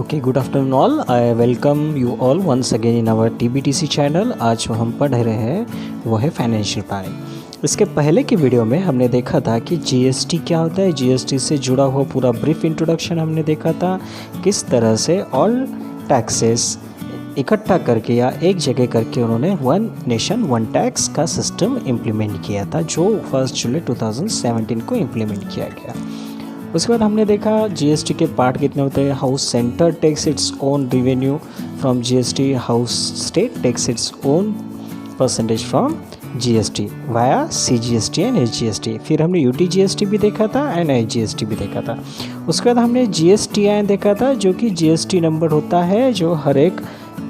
Okay, good afternoon all. I welcome you all once again in our TBTC channel. आज जो हम पढ़ रहे हैं वो है फाइनेंशियल प्लानिंग। इसके पहले की वीडियो में हमने देखा था कि GST क्या होता है। GST से जुड़ा हुआ पूरा ब्रीफ इंट्रोडक्शन हमने देखा था, किस तरह से ऑल टैक्सेस इकट्ठा करके या एक जगह करके उन्होंने वन नेशन वन टैक्स का सिस्टम इम्प्लीमेंट किया था, जो 1 जुलाई 2017 को इम्प्लीमेंट किया गया। उसके बाद हमने देखा GST के पार्ट कितने होते हैं। How centre takes its own revenue from GST, how state takes its own percentage from GST via CGST and HGST। फिर हमने UT-GST भी देखा था एंड HGST भी देखा था। उसके बाद हमने GSTN देखा था, जो कि GST नंबर होता है जो हर एक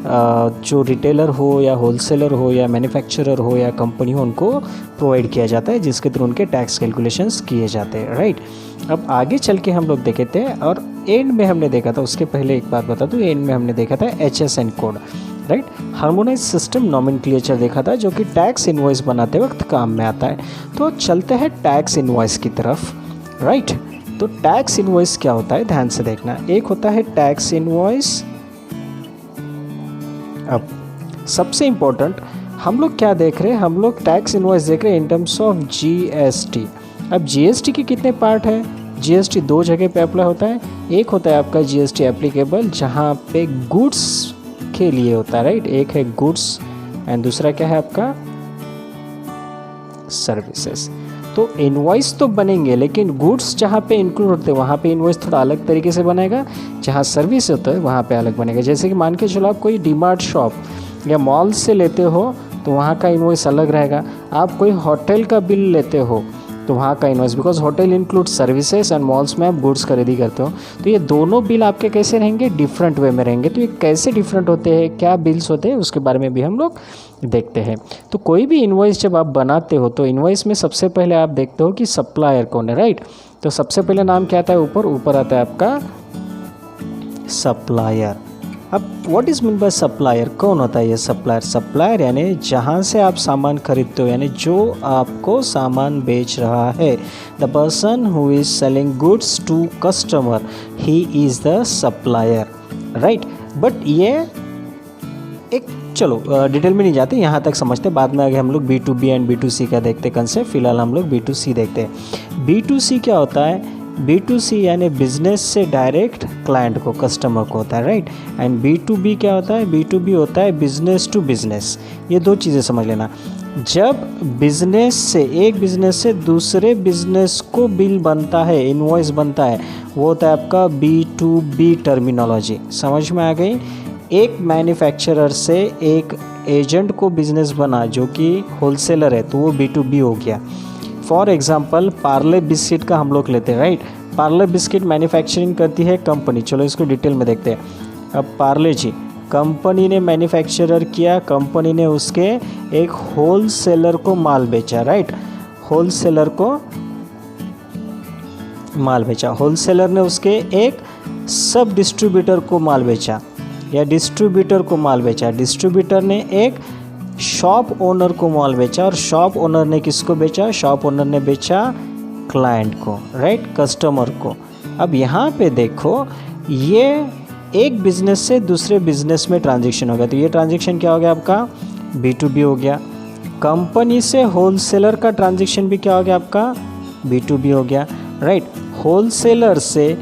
जो रिटेलर हो या होलसेलर हो या मैन्युफैक्चरर हो या कंपनी हो, उनको प्रोवाइड किया जाता है, जिसके थ्रू उनके टैक्स कैलकुलेशंस किए जाते हैं, राइट। अब आगे चल के हम लोग देखे थे और एंड में हमने देखा था, उसके पहले एक बात बता दूँ, एंड में हमने देखा था HSN code, right, harmonise system nomenclature देखा था, जो कि टैक्स इनवॉइस बनाते वक्त काम में आता है। तो चलते हैं टैक्स इनवॉइस की तरफ, राइट। तो टैक्स इनवॉइस क्या होता है, ध्यान से देखना। एक होता है टैक्स इनवॉइस। अब सबसे इम्पोर्टेंट हम लोग क्या देख रहे हैं, हम लोग टैक्स इनवॉइस देख रहे हैं इन टर्म्स ऑफ GST। अब GST के कितने पार्ट है। GST दो जगह पे अप्लाई होता है। एक होता है आपका GST एप्लीकेबल, जहाँ पे गुड्स के लिए होता है, राइट। एक है गुड्स एंड दूसरा क्या है आपका सर्विसेज। तो इनवॉइस तो बनेंगे, लेकिन गुड्स जहाँ पे इंक्लूड होते हैं वहाँ पे इनवॉइस थोड़ा अलग तरीके से बनेगा, जहाँ सर्विस होता है वहाँ पे अलग बनेगा। जैसे कि मान के चलो आप कोई डीमार्ट शॉप या मॉल से लेते हो तो वहाँ का इनवॉइस अलग रहेगा। आप कोई होटल का बिल लेते हो तो वहाँ का invoice, because hotel include services and malls में आप गुड्स खरीदी करते हो, तो ये दोनों बिल आपके कैसे रहेंगे, डिफरेंट वे में रहेंगे। तो ये कैसे डिफरेंट होते हैं, क्या बिल्स होते हैं, उसके बारे में भी हम लोग देखते हैं। तो कोई भी इनवॉइस जब आप बनाते हो तो इनवॉइस में सबसे पहले आप देखते हो कि सप्लायर कौन है, राइट। तो सबसे पहले नाम क्या आता है, ऊपर आता है आपका सप्लायर। अब what is mean by supplier, कौन होता है ये सप्लायर। सप्लायर यानी जहाँ से आप सामान खरीदते हो, यानी जो आपको सामान बेच रहा है। The person who is selling goods to customer, he is the supplier, right. But ये एक चलो डिटेल में नहीं जाते, यहाँ तक समझते, बाद में आगे हम लोग B2B एंड B2C का देखते कंसेप्ट। फिलहाल हम लोग B2C देखते हैं। B2C क्या होता है, B2C यानी बिजनेस से डायरेक्ट क्लाइंट को, कस्टमर को होता है, राइट। एंड B2B क्या होता है, B2B होता है बिजनेस टू बिजनेस। ये दो चीज़ें समझ लेना। जब बिजनेस से, एक बिजनेस से दूसरे बिजनेस को बिल बनता है, इनवॉइस बनता है, वो होता है आपका B2B टर्मिनोलॉजी। समझ में आ गई। एक मैन्युफैक्चरर से एक एजेंट को बिजनेस बना जो कि होलसेलर है, तो वो B2B हो गया। फॉर एग्जाम्पल पार्ले बिस्किट का हम लोग लेते हैं, राइट। पार्ले बिस्किट मैन्युफैक्चरिंग करती है कंपनी, चलो इसको डिटेल में देखते हैं। अब पार्ले जी कंपनी ने मैन्युफैक्चरर किया, कंपनी ने उसके एक होलसेलर को माल बेचा, राइट। होलसेलर को माल बेचा, होलसेलर ने उसके एक सब डिस्ट्रीब्यूटर को माल बेचा या डिस्ट्रीब्यूटर को माल बेचा, डिस्ट्रीब्यूटर ने एक शॉप ओनर को माल बेचा और शॉप ओनर ने किसको बेचा, शॉप ओनर ने बेचा क्लाइंट को, राइट, कस्टमर को। अब यहाँ पे देखो, ये एक बिजनेस से दूसरे बिजनेस में ट्रांजैक्शन हो गया, तो ये ट्रांजैक्शन क्या हो गया आपका B2B हो गया। कंपनी से होलसेलर का ट्रांजैक्शन भी क्या हो गया आपका B2B हो गया, राइट। होलसेलर से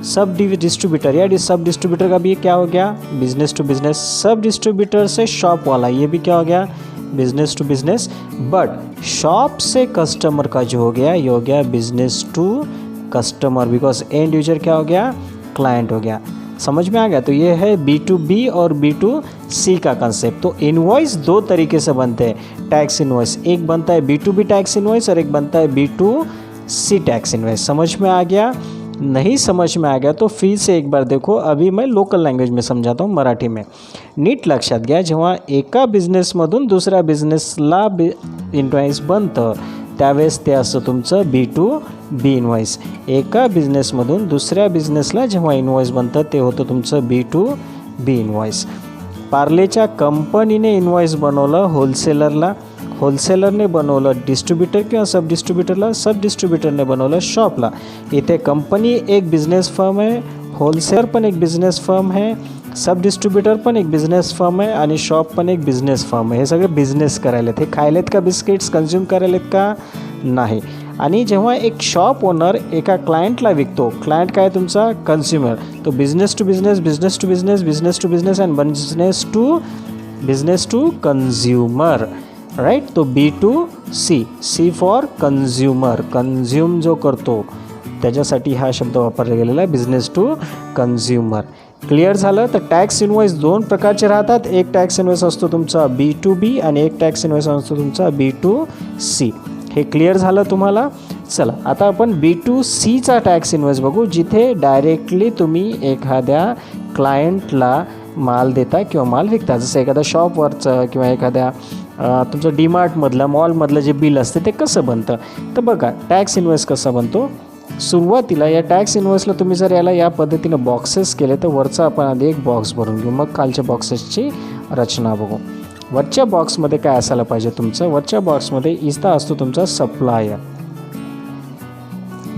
सब डिस्ट्रीब्यूटर या सब डिस्ट्रीब्यूटर का भी क्या हो गया, बिजनेस टू बिजनेस। सब डिस्ट्रीब्यूटर से शॉप वाला, ये भी क्या हो गया, business to business. But shop से कस्टमर का जो हो गया, ये हो गया business to customer, because end user क्या हो गया, क्लाइंट हो गया। समझ में आ गया। तो ये है B2B और B2C का कंसेप्ट। तो इनवॉइस दो तरीके से बनते हैं टैक्स इनवॉइस, एक बनता है B2B टैक्स इनवॉइस और एक बनता है B2C टैक्स इनवॉइस। समझ में आ गया। नहीं समझ में आ गया तो फिर से एक बार देखो, अभी मैं लोकल लँग्वेज में समझाता हूँ, मराठी में। नीट लक्षात घ्या, जेव्हा एका बिझनेसमधून दुसऱ्या बिझनेसला इनवॉइस बनतं त्यावेळेस ते असतं तुमचं B2B इनवॉइस। एका बिझनेसमधून दुसऱ्या बिझनेसला जेव्हा इनवॉइस बनतं ते होतं तुमचं B2B इनवॉइस। पार्लेच्या कंपनीने इनवॉइस बनवलं होलसेलरला, होलसेलरने बनवलं डिस्ट्रीब्यूटर किंवा सब डिस्ट्रीब्यूटरला, सब डिस्ट्रीब्यूटरने बनवलं शॉपला। इथे कंपनी एक बिझनेस फर्म आहे, होलसेलर पण एक बिझनेस फर्म आहे, सब डिस्ट्रीब्युटर पण एक बिझनेस फर्म आहे आणि शॉप पण एक बिझनेस फर्म आहे. हे सगळे बिझनेस करायलेत. हे खायलेत का बिस्किट्स, कन्झ्युम करायलेत का? नाही. आणि जेव्हा एक शॉप ओनर एका क्लायंटला विकतो, क्लायंट काय तुमचा? कन्झ्युमर. तो business to business, business to business, business to business and business to consumer, right. तो B2C, C for consumer, consume जो करतो त्याच्यासाठी हा शब्द वापरला गेलेला आहे, बिझनेस टू कन्झ्युमर. क्लिअर झालं. तर टॅक्स इनवॉइस दोन प्रकारचे राहतात. एक टॅक्स इनवॉइस असतो तुमचा B2B आणि एक टॅक्स इनवॉइस असतो तुमचा B2C. हे क्लिअर झालं तुम्हाला. चला आता आपण B2Cचा टॅक्स इनवॉइस बघू, जिथे डायरेक्टली तुम्ही एखाद्या क्लायंटला माल देता किंवा माल विकता. जसं एखाद्या शॉपवरचं किंवा एखाद्या तुमचं डीमार्टमधलं, मॉलमधलं जे बिल असते ते कसं बनतं. तर बघा टॅक्स इनवॉइस कसा बनतो. सुरुवातीला या टॅक्स इनवॉइसला तुम्ही जर याला या पद्धतीनं बॉक्सेस केले तर वरचा आपण आधी एक बॉक्स भरून घेऊ, मग खालच्या बॉक्सेसची रचना बघू. वरच्या बॉक्समध्ये काय असायला पाहिजे तुमचं? वरच्या बॉक्समध्ये इथं असतो तुमचा सप्लायर,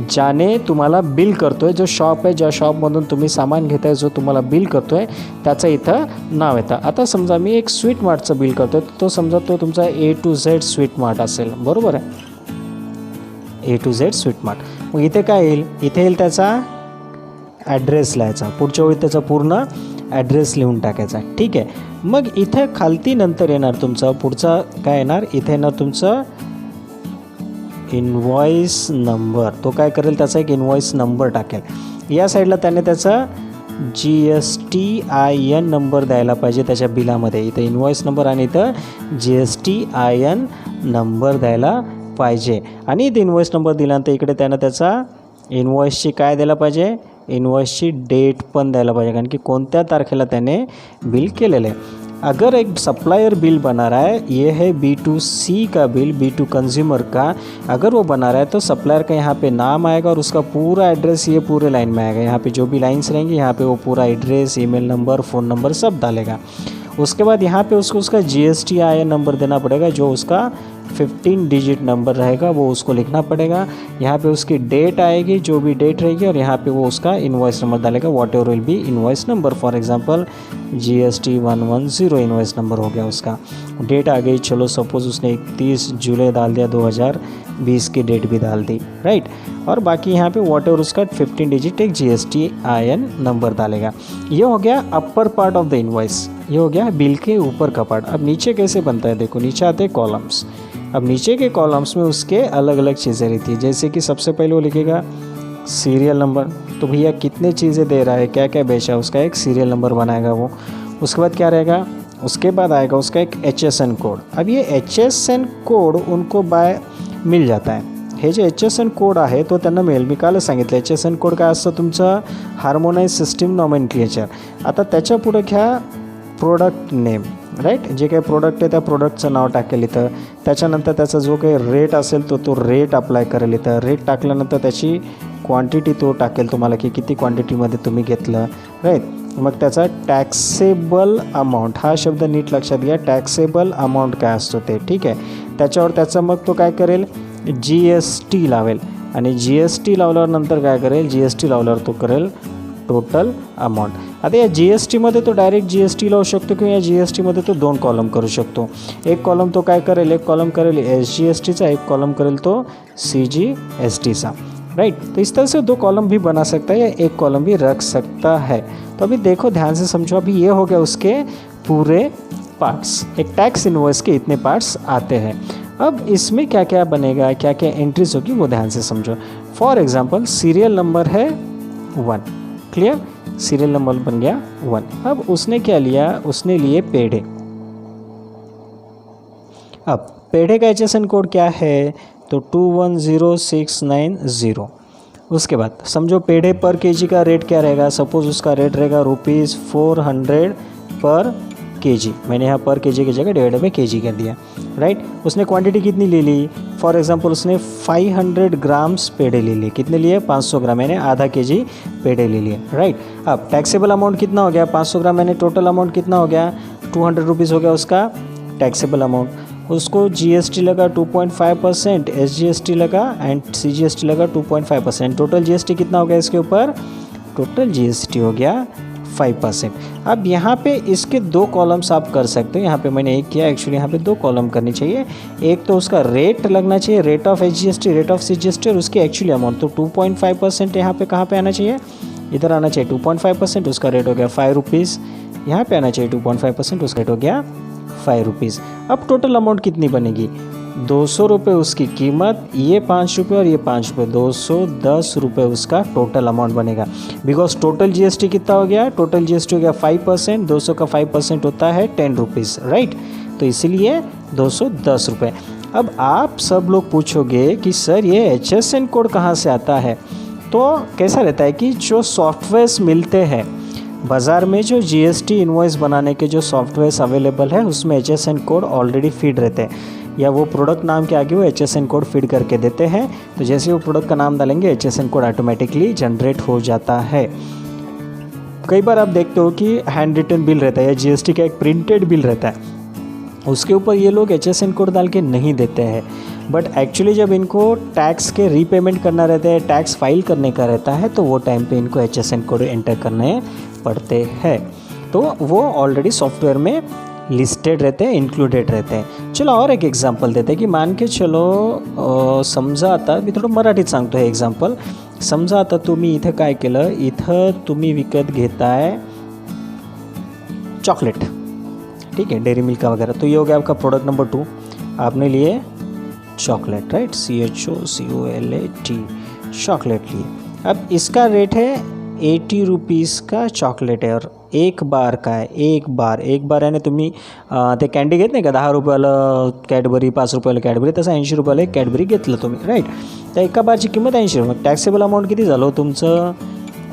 ज्याने तुम्हाला बिल करतोय. जो शॉप आहे, ज्या शॉपमधून तुम्ही सामान घेताय, जो तुम्हाला बिल करतोय त्याचं इथं नाव येतं. आता समजा मी एक स्वीट मार्टचं बिल करतोय, तो समजा तो तुमचा A to Z sweet mart असेल, बरोबर आहे. A to Z sweet mart. मग इथे काय येईल? इथे येईल त्याचा ॲड्रेस लिहायचा, पुढच्या वेळी त्याचा पूर्ण ॲड्रेस लिहून टाकायचा. ठीक आहे. मग इथे खालती नंतर येणार तुमचा पुढचा काय येणार? इथे येणार तुमचं इनवॉइस नंबर. तो काय करेल? त्याचा एक इनवॉइस नंबर टाकेल. या साईडला त्याने त्याचा GSTIN नंबर द्यायला पाहिजे त्याच्या बिलामध्ये. इथं इनवॉइस नंबर आणि इथं GSTIN नंबर द्यायला पाहिजे. आणि इथे इनवॉइस नंबर दिल्यानंतर इकडे त्यानं त्याचा इनवॉइसची काय द्यायला पाहिजे? इनवॉइसची डेट पण द्यायला पाहिजे, कारण की कोणत्या तारखेला त्याने बिल केलेलं आहे. अगर एक सप्लायर बिल बना रहा है, ये है B2C का बिल, B2 कंज्यूमर का. अगर वो बना रहा है तो सप्लायर का यहाँ पे नाम आएगा और उसका पूरा एड्रेस ये पूरे लाइन में आएगा. यहाँ पे जो भी लाइन्स रहेंगी यहाँ पे वो पूरा address, email number, phone number सब डालेगा. उसके बाद यहाँ पे उसको उसका GSTIN नंबर देना पड़ेगा, जो उसका 15 डिजिट नंबर रहेगा वो उसको लिखना पड़ेगा. यहाँ पे उसकी डेट आएगी, जो भी डेट रहेगी, और यहाँ पे वो उसका इनवॉइस नंबर डालेगा, what ever will be invoice number. For example GST 110 invoice number हो गया उसका. डेट आ गई, चलो सपोज़ उसने 31 जुलाई डाल दिया, 2020 की डेट भी डाल दी, राइट. और बाकी यहाँ पे वॉट एवर उसका 15 डिजिट एक GSTIN नंबर डालेगा. ये हो गया upper part of the invoice, ये हो गया बिल के ऊपर का पार्ट. अब नीचे कैसे बनता है देखो, नीचे आते हैं कॉलम्स. अब नीचे के कॉलम्स में उसके अलग अलग चीज़ें रहती है. जैसे कि सबसे पहले वो लिखेगा सीरियल नंबर. तो भैया कितने चीज़ें दे रहा है, क्या क्या बेचा है, उसका एक सीरियल नंबर बनाएगा वो. उसके बाद क्या रहेगा? उसके बाद आएगा उसका एक HSN कोड. अब ये HSN कोड उनको मिल जाता है. हे जे HSN कोड आहे तो त्यांना मिळेल. मी कालच सांगितलं HSN कोड काय असतं तुमचं? Harmonise system nomenclature. आता त्याच्या पुढे घ्या प्रोडक्ट नेम, राईट. जे काही प्रोडक्ट आहे त्या प्रोडक्टचं नाव टाकेल इथं. त्याच्यानंतर त्याचा जो काही रेट असेल तो रेट अप्लाय करेल इथं. रेट टाकल्यानंतर त्याची क्वांटिटी तो टाकेल तुम्हाला की किती क्वांटिटीमध्ये तुम्ही घेतलं, राईट. मग त्याचा टॅक्सेबल अमाऊंट, हा शब्द नीट लक्षात घ्या. टॅक्सेबल अमाऊंट काय असतो ते, ठीक आहे. त्याच्यावर त्याचं मग तो काय करेल? GST लावेल. आणि GST लावल्यावर नंतर काय करेल? GST लावल्यावर तो करेल टोटल अमाऊंट. आता या GSTमध्ये तो डायरेक्ट GST लावू शकतो किंवा या GSTमध्ये तो 2 कॉलम करू शकतो. एक कॉलम तो काय करेल? एक कॉलम करेल SGSTचा, एक कॉलम करेल तो CGSTचा, राइट. तो इस तरह से 2 कॉलम भी बना सकता है या एक कॉलम भी रख सकता है. तो अभी देखो ध्यान से समझो. अभी ये हो गया उसके पूरे पार्ट्स. एक टैक्स इनवॉइस के इतने पार्ट्स आते हैं. अब इसमें क्या क्या बनेगा, क्या क्या एंट्रीज होगी वो ध्यान से समझो. फॉर एग्जांपल सीरियल नंबर है 1, क्लियर. सीरियल नंबर बन गया 1. अब उसने क्या लिया? उसने लिए पेड़े. अब पेड़े का HSN कोड क्या है? तो 210690. उसके बाद समझो पेड़े पर केजी का रेट क्या रहेगा? सपोज़ उसका रेट रहेगा ₹400 पर केजी. मैंने यहाँ पर केजी की जगह डिवाइडेड बाय केजी कर दिया, राइट. उसने क्वांटिटी कितनी ले ली? फॉर एग्जांपल उसने 500 ग्राम्स पेड़े ले लिए. कितने लिए? 500 ग्राम, मैंने आधा केजी पेड़े ले लिए, राइट. अब टैक्सेबल अमाउंट कितना हो गया? 500 ग्राम, मैंने टोटल अमाउंट कितना हो गया? 200 रुपीज़ हो गया उसका टैक्सेबल अमाउंट. उसको GST लगा 2.5%, SGST लगा एंड CGST लगा 2.5%. टोटल GST कितना हो गया इसके ऊपर? टोटल जीएसटी हो गया 5%। अब यहाँ पे इसके दो कॉलम्स आप कर सकते हो। यहाँ पे मैंने एक किया, एक्चुअली यहाँ पे दो कॉलम करनी चाहिए। एक तो उसका रेट लगना चाहिए, rate of SGST, rate of CGST, और उसकी एक्चुअली अमाउंट। तो 2.5% यहाँ पे कहाँ पे आना चाहिए, इधर आना चाहिए 2.5%, उसका रेट हो गया 5 रुपीज़। यहाँ पे आना चाहिए 2.5%, उसका रेट हो गया 5 रुपीज़। अब टोटल अमाउंट कितनी बनेगी, 200 रुपये उसकी कीमत, ये 5 रुपये और ये 5 रुपये, 210 रुपये उसका टोटल अमाउंट बनेगा। बिकॉज टोटल जीएसटी कितना हो गया, टोटल जीएसटी हो गया 5%, 200 का 5% होता है 10 रुपीज़, राइट। तो इसीलिए 210 रुपये। अब आप सब लोग पूछोगे कि सर ये HSN कोड कहाँ से आता है। तो कैसा रहता है कि जो सॉफ्टवेयर्स मिलते हैं बाज़ार में, जो जीएसटी इनवॉइस बनाने के जो सॉफ्टवेयर्स अवेलेबल है उसमें HSN कोड ऑलरेडी फीड रहते हैं, या वो प्रोडक्ट नाम के आगे वो HSN कोड फीड करके देते हैं। तो जैसे वो प्रोडक्ट का नाम डालेंगे HSN कोड ऑटोमेटिकली जनरेट हो जाता है। कई बार आप देखते हो कि हैंड रिटन बिल रहता है या जीएसटी का एक प्रिंटेड बिल रहता है, उसके ऊपर ये लोग HSN कोड डाल के नहीं देते हैं। बट एक्चुअली जब इनको टैक्स के रीपेमेंट करना रहता है, टैक्स फाइल करने का रहता है, तो वो टाइम पे इनको HSN कोड एंटर करने पड़ते हैं। तो वो ऑलरेडी सॉफ्टवेयर में लिस्टेड रहते हैं, इंक्लूडेड रहते हैं। चलो और एक एग्जांपल देते हैं की मान के चलो समजा आता, मी थोडं मराठीत सांगतो हे एक्झाम्पल। समजा आता तुम्ही इथं काय केलं, इथं तुम्ही विकत घेताय चॉकलेट, ठीक है, डेयरी मिल्क का वगैरह। तो ये हो गया आपका प्रोडक्ट नंबर 2, आपने लिए चॉकलेट, राइट, CHOCOLAT, चॉकलेट लिए। अब इसका रेट है 80 रुपीज़ का चॉकलेट आहे, और एक बार का आहे, एक बार यानी तुम्ही ते कॅन्डी घेत नाही का 10 रुपयाला कॅडबरी, 5 रुपयाला कॅडबरी, तसं 80 रुपयाला एक कॅडबरी घेतलं तुम्ही, राईट। तर एका बारची किंमत 80 रुपये, टॅक्सेबल अमाऊंट किती झालं तुमचं,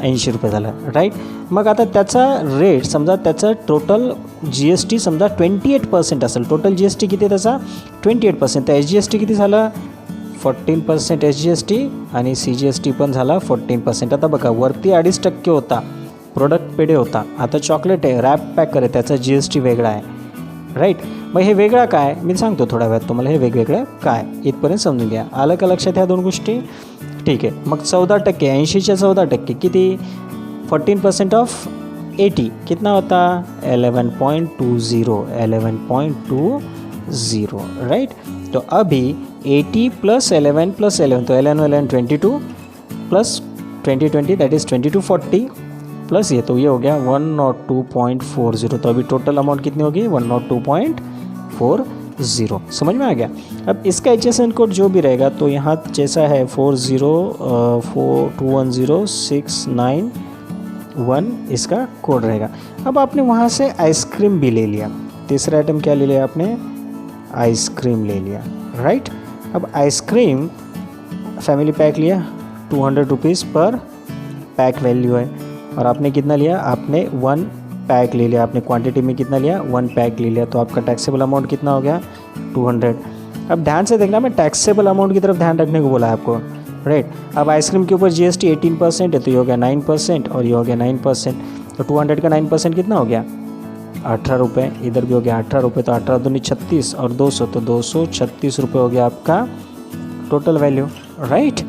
80 रुपये झालं, राईट। मग आता त्याचा रेट समजा, त्याचं टोटल GST समजा 28% असेल, टोटल GST किती त्याचा 28%, तर SGST किती झालं 14% SGST, आणि CGST पण झाला 14%। आता बघा वरती 2.5% होता, प्रोडक्ट पेडे होता, आता चॉकलेट आहे, रॅप पॅकर आहे, त्याचा GST वेगळा आहे, राईट। मग हे वेगळा काय, मी सांगतो थोड्या वेळात तुम्हाला हे वेगवेगळं काय, इथपर्यंत समजून घ्या, आलं का लक्षात ह्या दोन गोष्टी, ठीक आहे। मग 14%, 80च्या 14% किती, 14% ऑफ 80 कितना होता 11.20, 11.20, राइट। तो अभी 80 + 11 + 11, तो 11 22 प्लस 20 दैट इज़ 2240 प्लस ये, तो ये हो गया 102.40। तो अभी टोटल अमाउंट कितनी होगी 102.40। समझ में आ गया। अब इसका HSN कोड जो भी रहेगा, तो यहाँ जैसा है 40421069 इसका कोड रहेगा। अब आपने वहाँ से आइसक्रीम भी ले लिया, तीसरा आइटम क्या ले लिया आपने, आइसक्रीम ले लिया, राइट। अब आइसक्रीम फैमिली पैक लिया, 200 रुपीज़ पर पैक वैल्यू है, और आपने कितना लिया, आपने 1 पैक ले लिया, आपने क्वांटिटी में कितना लिया 1 पैक ले लिया, तो आपका टैक्सेबल अमाउंट कितना हो गया 200। अब ध्यान से देखना, मैं टैक्सेबल अमाउंट की तरफ ध्यान रखने को बोला है आपको, राइट। अब आइसक्रीम के ऊपर GST 18% है, तो ये हो गया 9% और ये हो गया 9%, तो 200 का 9% कितना हो गया 18 रुपये, इधर भी हो गया 18 रुपये, तो 18 दूनी 36 और 200, तो 236 रुपये हो गया आपका टोटल वैल्यू, राइट।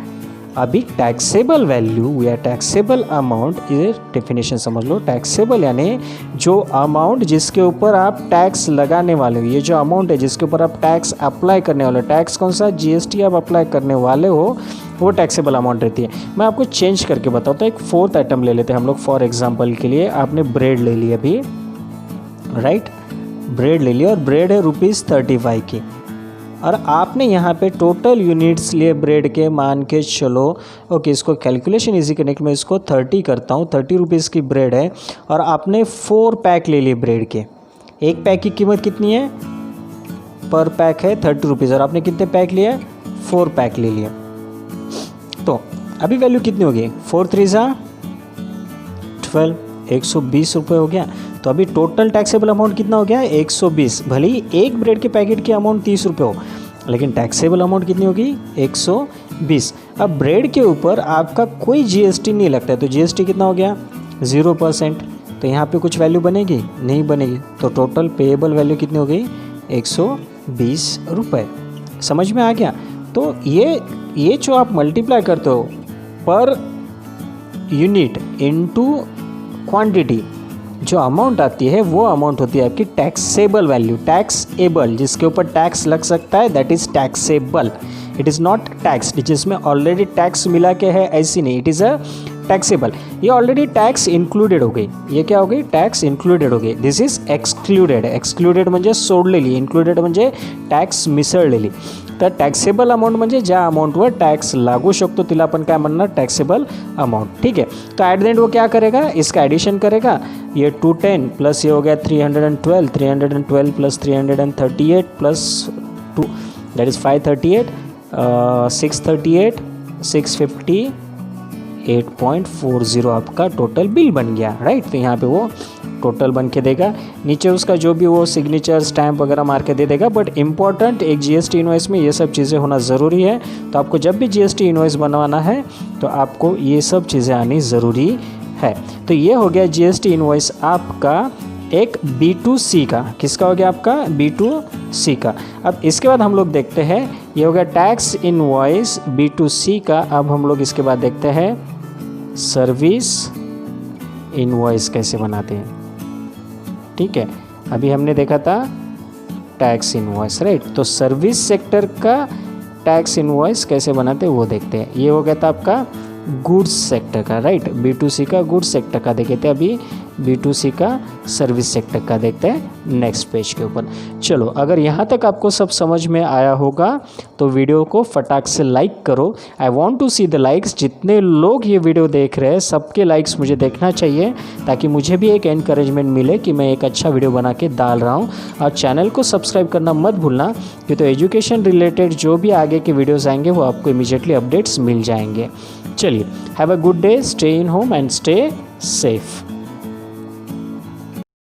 अभी टैक्सेबल वैल्यू या टैक्सेबल अमाउंट, ये डेफिनेशन समझ लो। टैक्सेबल यानी जो अमाउंट जिसके ऊपर आप टैक्स लगाने वाले हो, ये जो अमाउंट है जिसके ऊपर आप टैक्स अप्लाई करने वाले हो, टैक्स कौन सा GST आप अप्लाई करने वाले हो, वो टैक्सेबल अमाउंट रहती है। मैं आपको चेंज करके बताता हूँ, एक 4th आइटम ले लेते हैं हम लोग फॉर एग्जाम्पल के लिए। आपने ब्रेड ले ली अभी, राइट, ब्रेड ले लिया, और ब्रेड है ₹35 की, और आपने यहाँ पे टोटल यूनिट्स लिए ब्रेड के, मान के चलो, ओके, इसको कैलकुलेशन इजी करने के लिए मैं इसको 30 करता हूँ, 30 रुपीज़ की ब्रेड है, और आपने 4 पैक ले लिए ब्रेड के। एक पैक की कीमत कितनी है, पर पैक है 30 रुपीज़, और आपने कितने पैक लिए 4 पैक ले लिए, तो अभी वैल्यू कितनी होगी 4 3 12, 120 रुपये हो गया। तो अभी टोटल टैक्सेबल अमाउंट कितना हो गया 120। भले ही एक ब्रेड के पैकेट की अमाउंट 30 रुपये हो, लेकिन टैक्सेबल अमाउंट कितनी होगी 120। अब ब्रेड के ऊपर आपका कोई GST नहीं लगता है, तो GST कितना हो गया 0%, तो यहाँ पे कुछ वैल्यू बनेगी नहीं बनेगी, तो टोटल पेएबल वैल्यू कितनी हो गई 120 रुपये। समझ में आ गया। तो ये जो आप मल्टीप्लाई करते हो पर यूनिट इनटू क्वांटिटी, जो अमाउंट आती है वो अमाउंट होती है आपकी टैक्सेबल वैल्यू। टैक्सेबल जिसके ऊपर टैक्स लग सकता है that is taxable, it is not tax जिसमें ऑलरेडी टैक्स मिला के है, ऐसी नहीं, इट इज़ अ टैक्सेबल। ये ऑलरेडी टैक्स इंक्लूडेड हो गई, ये क्या हो गई, टॅक्स इंक्लूडेड हो गई। दिस इज एक्सक्लुडेड, एक्सक्लुडेड म्हणजे सोडलेली, इन्क्लुडेड म्हणजे टॅक्स मिसळलेली। तर टॅक्सेबल अमाउंट म्हणजे ज्या अमाउंटवर टॅक्स लागू शकतो तिला आपण काय म्हणणार, टॅक्सेबल अमाउंट। ठीक है, तो एट द एंड वो क्या करेगा, इसका एडिशन करेगा, ये 210 प्लस ये हो गया 312, 312 प्लस 338 प्लस 2 दैट इज़ 538, 638, 650, 8.40 आपका टोटल बिल बन गया, राइट। तो यहाँ पे वो टोटल बन के देगा, नीचे उसका जो भी वो सिग्नेचर स्टैम्प वगैरह मार के दे देगा। बट इम्पॉर्टेंट एक जीएसटी इनवॉइस में ये सब चीज़ें होना ज़रूरी है। तो आपको जब भी जीएसटी इनवॉइस बनवाना है तो आपको ये सब चीज़ें आनी ज़रूरी है। तो ये हो गया जीएसटी इनवॉइस आपका एक B2C का, किसका हो गया आपका B2C का। अब इसके बाद हम लोग देखते हैं, ये हो गया टैक्स इनवॉइस B2C का। अब हम लोग इसके बाद देखते हैं सर्विस इनवॉइस कैसे बनाते हैं। ठीक है, अभी हमने देखा था टैक्स इनवॉइस, राइट। तो सर्विस सेक्टर का टैक्स इनवॉइस कैसे बनाते हैं वो देखते हैं। ये हो गया था आपका गुड्स सेक्टर का, राइट। B2C का गुड्स सेक्टर का देखे थे, अभी B2C का सर्विस सेक्टर का देखते हैं नेक्स्ट पेज के ऊपर। चलो, अगर यहाँ तक आपको सब समझ में आया होगा तो वीडियो को फटाक से लाइक करो। I want to see the likes, जितने लोग ये वीडियो देख रहे हैं सबके लाइक्स मुझे देखना चाहिए, ताकि मुझे भी एक एनकरेजमेंट मिले कि मैं एक अच्छा वीडियो बना के डाल रहा हूँ। और चैनल को सब्सक्राइब करना मत भूलना, कि तो एजुकेशन रिलेटेड जो भी आगे के वीडियोज़ आएंगे वो आपको इमीडिएटली अपडेट्स मिल जाएंगे। चलिए, have a good day, stay in home and stay safe.